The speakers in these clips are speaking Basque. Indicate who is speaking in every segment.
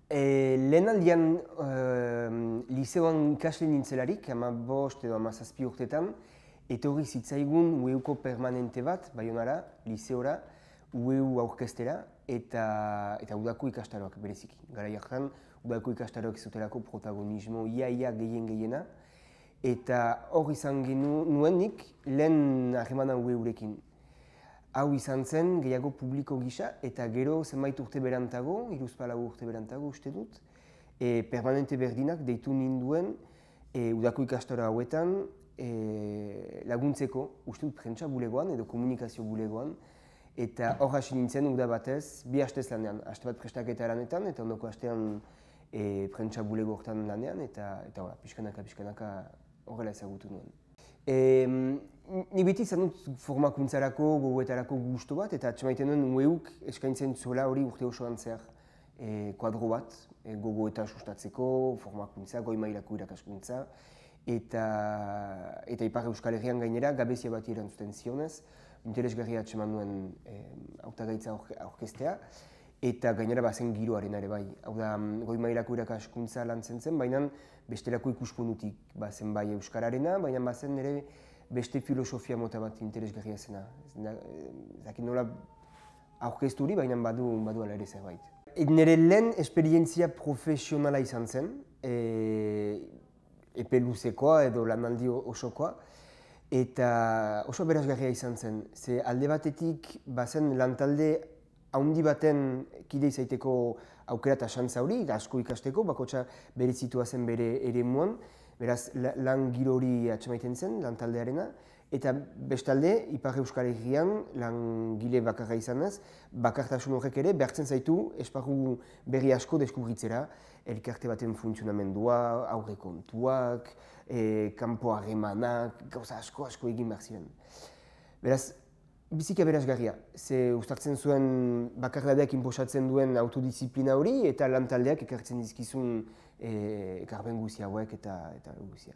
Speaker 1: Lehen aldian liseoan ikasle nintzelarik, 15 edo 17 urtetan, etorri zitzaigun UEUko permanente bat, Baionara, liseora, UEU aurkeztera, eta udako ikastaroak bereziki. Garai hartan, udako ikastaroak zutelako protagonismo ia gehiena, eta hor izan nuen nik lehen harremana UEUrekin. Hau izan zen gehiago publiko gisa, eta gero zenbait urte berantago, 3-4 urte berantago uste dut, permanente berdinak deitu ninduen udako ikastaro hauetan laguntzeko, uste dut prentsa bulegoan edo komunikazio bulegoan, eta hor hasi nintzen uda batez, 2 hastez lanean, haste bat prestaketa lanetan, eta ondoko hastean prentsa bulego hortan lanean, eta pixkanaka horrela ezagutu nuen. Ni beti izan dut formakuntzarako, gogoetarako gusto bat, eta atxemaiten nuen UEUk eskaintzen zuela hori urte osoan zehar kuadro bat, gogoeta sustatzeko, formakuntza, goi mailako irakaskuntza, eta Ipar Euskal Herrian gainera gabezia bati erantzuten zionez, interesgarria atxeman nuen hautagaitza aurkeztea, eta gainera bazen giroaren ere bai. Hau da, goi mailako irakaskuntza lantzen zen, baina bestelako ikuspuntutik bazen bai euskararena, baina bazen ere beste filosofia mota bat interesgarria zena. Ezakit nola aurkeztu hori, baina badu ala ere zerbait. Nire lehen esperientzia profesionala izan zen, epe luzekoa edo lanaldi osokoa, eta oso berazgarria izan zen. Ze alde batetik bazen lantalde haundi baten kide izaiteko aukera eta xantza hori, asko ikasteko, bakotxa berezitua zen bere eremuan, beraz lan giro hori atxemaiten zen, lantaldearena, eta bestalde, Ipar Euskal Herrian langile bakarra izanez, bakartasun horrek ere behartzen zaitu esparru berri asko deskubritzera, elkarte baten funtzionamendua, aurrekontuak, kanpo harremanak, gauza asko egin behar ziren. Beraz, biziki aberasgarria, ze uztartzen zuen bakarladeak inposatzen duen autodisziplina hori eta lantaldeak ekartzen dizkizun ekarpen guzi hauek eta guzia.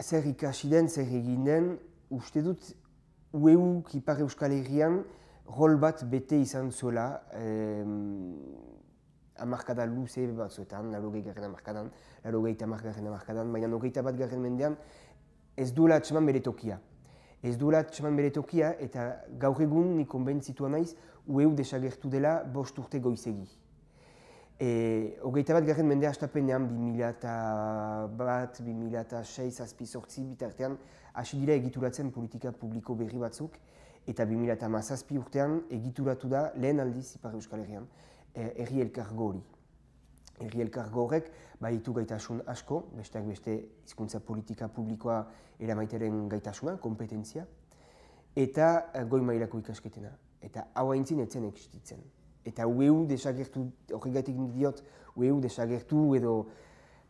Speaker 1: Zer ikasi den, zer egin den, uste dut UEUk Ipar Euskal Herrian rol bat bete izan zuela hamarkada luze batzuetan, 80. hamarkadan, 80. hamarkadan, baina 21. mendean ez duela atxeman bere tokia. Ez duela atxeman bere tokia eta gaur egun ni konbentzitua naiz UEU desagertu dela 5 urte goizegi. 21. mendea hastapenean 2001, 2006, 2008 bitartean hasi dira egituratzen politika publiko berri batzuk eta 2017 urtean egituratu da lehen aldiz Ipar Euskal Herrian herri elkargo hori. Herri elkargo horrek baditu gaitasun asko, besteak beste hizkuntza politika publikoa eramaiteren gaitasuna, kompetentzia, eta goi mailako ikasketena. Eta hau aintzin etzen existitzen. Eta UEU desagertu, horregatik diot, UEU desagertu edo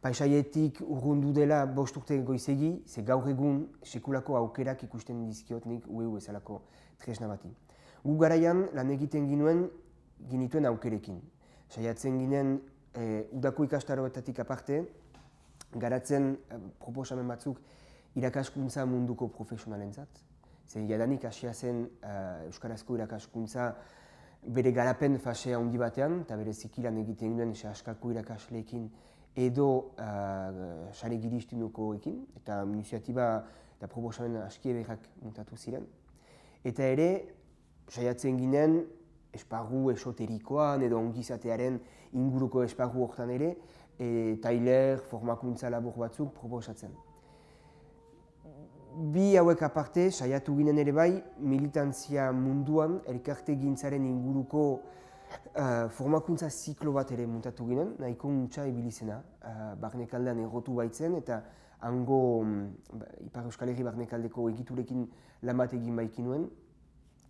Speaker 1: paisaietik urrundu dela 5 urte goizegi, ze gaur egun sekulako aukerak ikusten dizkiot nik UEU bezalako tresna bati. Gu garaian lan egiten ginituen aukerekin. Saiatzen ginen udako ikastaroetatik aparte, garatzen proposamen batzuk irakaskuntza munduko profesionalentzat. Ze jadanik hasia zen euskarazko irakaskuntza bere garapen fasea handi batean, eta bere zikilan egiten ginen askako irakasleekin edo sare giristinukoekin, eta iniziatiba eta proposamen aski eberrak muntatu ziren. Eta ere, saiatzen ginen esparru esoterikoan edo ongizatearen inguruko esparru hortan ere, tailer, formakuntza labur batzuk proposatzen. Bi hauek aparte, saiatu ginen ere bai, militantzia munduan, elkarte gintzaren inguruko formakuntza ziklo bat ere muntatu ginen, nahiko muntza ibilizena, barnekaldean errotu baitzen, eta hango Ipar Euskal Herri barnekaldeko egiturekin lan bat egin baikinuen,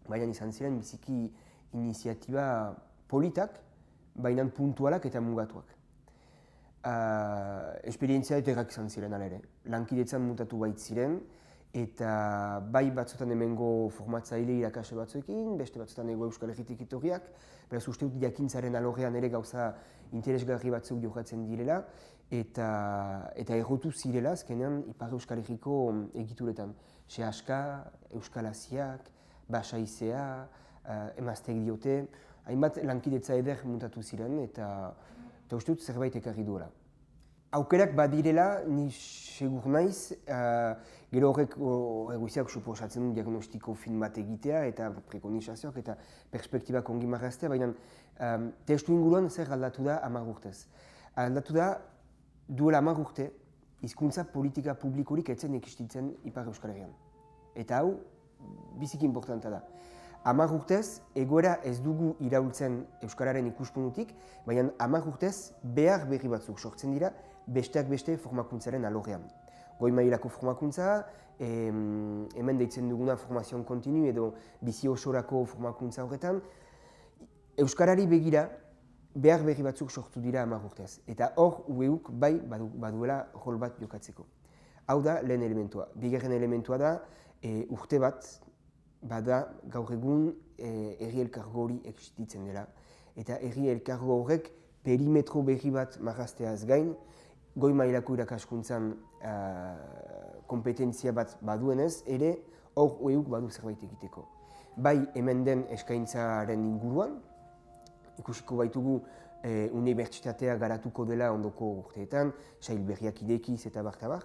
Speaker 1: baina izan ziren biziki iniziatiba politak, baina puntualak eta mugatuak. Esperientzia eterrak izan ziren ala ere, lankidetzan muntatu bait ziren, eta bai batzutan hemengo formatzaile irakasle batzuekin, beste batzutan ego Euskal Herritik etorriak, beraz uste dut jakintzaren alorrean ere gauza interesgarri batzuk jokatzen direla, eta errotu zirela azkenean Ipar Euskal Herriko egituretan. Sehaska, Euskal Asiak, Basaizea, emazteak diote, hainbat lankidetza eder muntatu ziren eta uste dut zerbait ekarri duela. Aukerak badirela, ni segur naiz, gero horrek egoiziak suposatzen du diagnostiko fin bat egitea eta prekonizazioak eta perspektibak ongi marraztea, baina testu inguruan zer aldatu da 10 urtez. Aldatu da, duela 10 urte, hizkuntza politika publikorik etzen existitzen Ipar Euskal Herrian. Eta hau, biziki importanta da. 10 urtez, egoera ez dugu iraultzen Euskararen ikuspuntutik, baina 10 urtez behar berri batzuk sortzen dira, besteak beste formakuntzaren alorrean. Goi mailako formakuntza, hemen deitzen duguna formazioan kontinu edo bizi osorako formakuntza horretan, Euskarari begira behar berri batzuk sortu dira 10 urtez. Eta hor, UEUk bai baduela rol bat jokatzeko. Hau da lehen elementua. Bigarren elementua da, urte bat, bada gaur egun herri elkargo hori existitzen dela. Eta herri elkargo horrek perimetro berri bat marrazteaz gain, goi mailako irakaskuntzan kompetentzia bat baduenez, ere hor UEUk badu zerbait egiteko. Bai hemen den eskaintzaren inguruan, ikusiko baitugu unibertsitatea garatuko dela ondoko urteetan, sail berriak idekiz eta bar,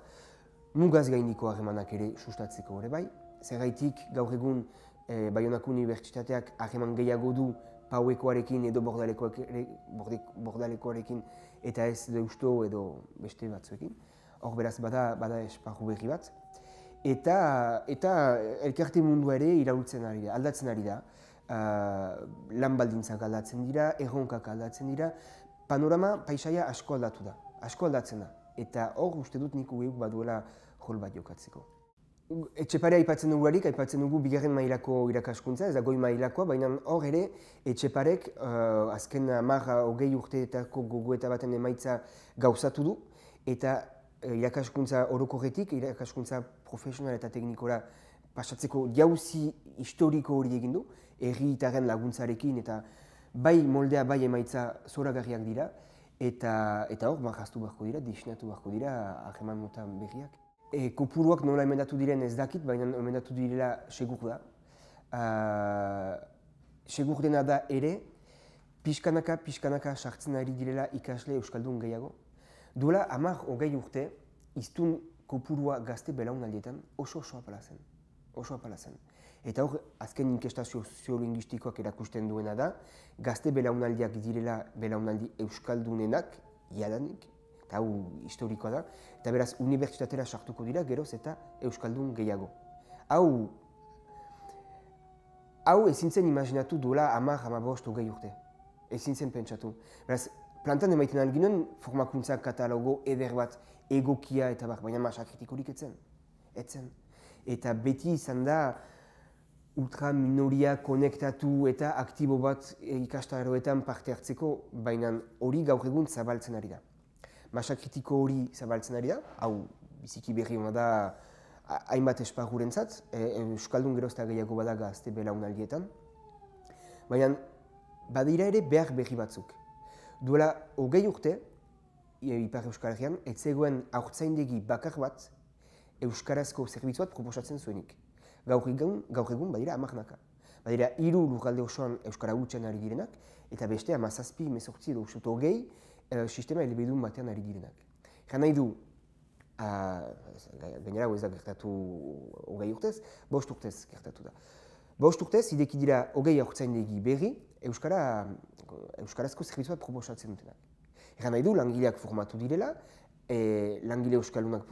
Speaker 1: mugaz gaindiko harremanak ere sustatzeko ere bai. Zergaitik gaur egun Baionako unibertsitateak harreman gehiago du Pauekoarekin edo Bordalekoarekin eta ez Deusto edo beste batzuekin. Hor beraz bada esparru berri bat. Eta elkarte mundua ere iraultzen ari da, aldatzen ari da. Lan baldintzak aldatzen dira, erronkak aldatzen dira. Panorama, paisaia asko aldatu da, asko aldatzen da. Eta hor uste dut nik UEUk baduela rol bat jokatzeko. Etxepare aipatzen dugularik, aipatzen dugu bigarren mailako irakaskuntza, ez da goi mailakoa, baina hor ere Etxeparek azken 10-20 urteetako gogoeta baten emaitza gauzatu du, eta irakaskuntza orokorretik, irakaskuntza profesional eta teknikora pasatzeko jauzi historiko hori egin du, herritarren laguntzarekin eta bai moldea bai emaitza zoragarriak dira, eta hor marraztu beharko dira, diseinatu beharko dira harreman mota berriak. Kopuruak nola emendatu diren ez dakit, baina emendatu direla segur da. Segur dena da ere, pixkanaka sartzen ari direla ikasle euskaldun gehiago. Duela 10-20 urte, hiztun kopurua gazte belaunaldietan oso apala zen. Eta hor, azken inkesta soziolinguistikoak erakusten duena da, gazte belaunaldiak direla belaunaldi euskaldunenak, jadanik, eta hau historikoa da, eta beraz unibertsitatera sartuko dira geroz eta euskaldun gehiago. Hau ezin zen imaginatu duela 10-15 urte. Ezin zen pentsatu. Beraz, plantan emaiten alginen formakuntza katalogo eder bat egokia eta baina masa kritikorik etzen. Eta beti izan da ultraminoria konektatu eta aktibo bat ikastaroetan parte hartzeko, baina hori gaur egun zabaltzen ari da. Masa kritiko hori zabaltzen ari da, hau biziki berri hona da hainbat esparrurentzat, euskaldun gerozta gehiago bada gazte belaunaldietan. Baina badira ere behar berri batzuk. Duela 20 urte, Ipar Euskal Herrian, ez zegoen haurtzaindegi bakar bat euskarazko zerbitzu bat proposatzen zuenik. Gaur egun badira 10-naka. Badira 3 lurralde osoan euskara hutsen ari direnak, eta beste 17, 18 edo 20 sistema elebidun batean ari direnak. Egan nahi du, gainera ez da gertatu 20 urtez, 5 urtez gertatu da. 5 urtez, ideki dira 20 haurtzaindegi berri, euskarazko zerbitzu bat proposatzen dutenak. Egan nahi du, langileak formatu direla, langile euskaldunak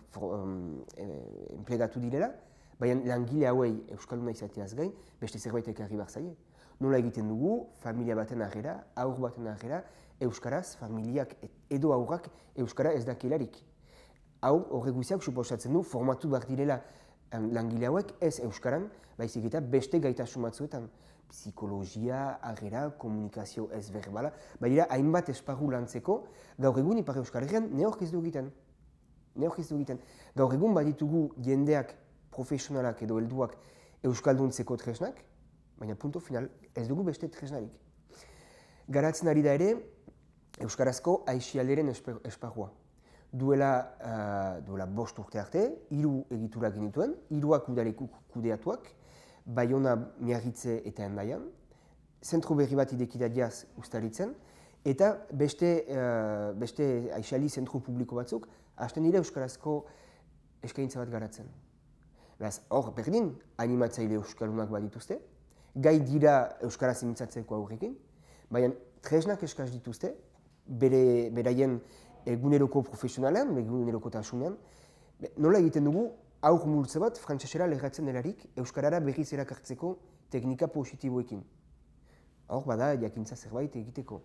Speaker 1: enplegatu direla, baina langile hauei euskalduna izateaz gain, beste zerbait ekarri behar zaie. Nola egiten dugu, familia baten arrera, haur baten arrera, euskaraz, familiak edo haurrak euskara ez dakielarik. Hau, horrek guztiak suposatzen du, formatu behar direla langile hauek ez euskaran, baizik eta beste gaitasun batzuetan. Psikologia, arrera, komunikazio ez berbala, badira hainbat esparru lantzeko, gaur egun Ipar Euskal Herrian neork ez du egiten. Gaur egun baditugu jendeak profesionalak edo helduak euskalduntzeko tresnak, baina punto final ez dugu beste tresnarik. Garatzen ari da ere, euskarazko aixialderen esparrua. Duela 5 urte arte, 3 egitura genituen, 3 udalekuk kudeatuak, Baiona, Miarritze eta Hendaian. zentro berri bat idekidadiaz ustaritzen, eta beste aixali zentro publiko batzuk, hasten dira euskarazko eskaintza bat garatzen. Beraz, hor berdin, animatzaile euskalunak badituzte, gai dira euskaraz imintzatzeko aurrekin, baina tresnak eskaz dituzte, beraien eguneroko profesionalean, egunerokotasunean, nola egiten dugu aur multze bat frantsesera lerratzen delarik euskarara berriz erakartzeko teknika positiboekin. Hor bada jakintza zerbait egiteko.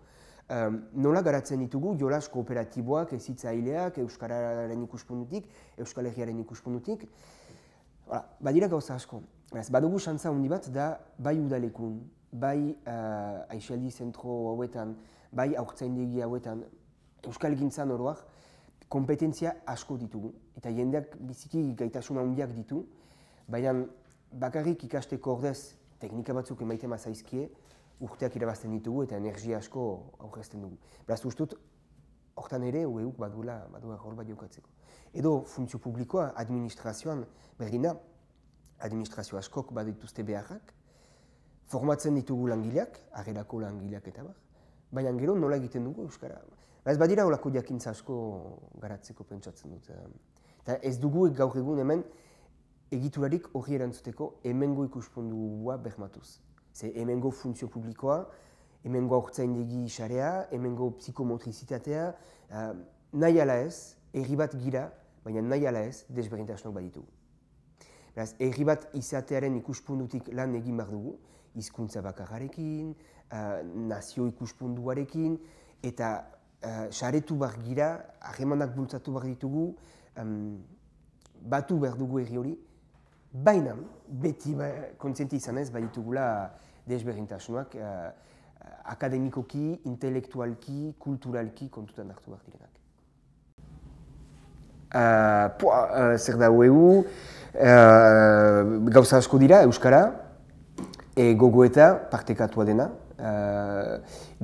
Speaker 1: Nola garatzen ditugu jolas kooperatiboak, hezitzaileak, euskararen ikuspuntutik, Euskal Herriaren ikuspuntutik. Badira gauza asko. Badugu xantza handi bat da bai udalekun, bai aisialdi zentro hauetan, bai haurtzaindegi hauetan, Euskal Gintzan oroak, kompetentzia asko ditugu. Eta jendeak biziki gaitasuna handiak ditu, baina bakarrik ikasteko ordez teknika batzuk emaiten zaizkie, urteak irabazten ditugu eta energia asko aurrezten dugu. Beraz, ustut, hortan ere, ueuk badula hor bat jokatzeko. Edo funtzio publikoa, administrazioan berdina, administrazio askok badituzte beharrak, formatzen ditugu langileak, arrelako langileak eta bar, baina gero nola egiten dugu euskara. Ez badira holako jakintza asko garatzeko pentsatzen dut. Eta ez dugu gaur egun hemen egiturarik horri erantzuteko hemengo ikuspundua bermatuz. Ze hemengo funtzio publikoa, hemengo haurtzaindegi sarea, hemengo psikomotrizitatea, nahi ala ez, herri bat gira, baina nahi ala ez, desberdintasunok baditugu. Beraz, herri bat izatearen ikuspundutik lan egin behar dugu, hizkuntza bakarrarekin, nazio ikuspunduarekin, eta saretu behar gira, harremanak bultzatu behar ditugu, batu behar dugu herri hori, baina beti kontziente izan ez baditugula desberdintasunak akademikoki, intelektualki, kulturalki kontutan hartu behar direnak. Zer da ueu, gauza asko dira euskara, gogoeta partekatua dena.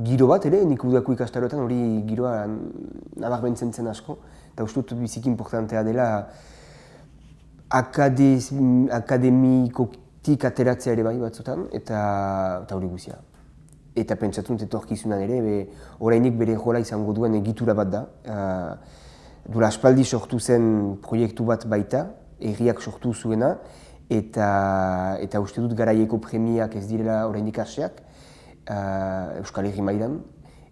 Speaker 1: Giro bat ere, nik udako ikastaroetan hori giroa nabarmentzen zen asko, eta ustut biziki importantea dela akademikotik ateratzea ere bai batzutan, eta hori guzia. Eta pentsatzen etorkizunan ere, orainik bere jola izango duen egitura bat da. Duela aspaldi sortu zen proiektu bat baita, herriak sortu zuena, eta uste dut garaieko premiak ez direla orainik aseak, Euskal Herri mailan,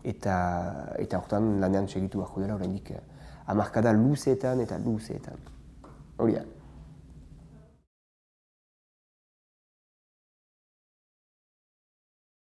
Speaker 1: eta hortan lanean segitu beharko dela orainik hamarkada luzeetan eta luzeetan. Hori da.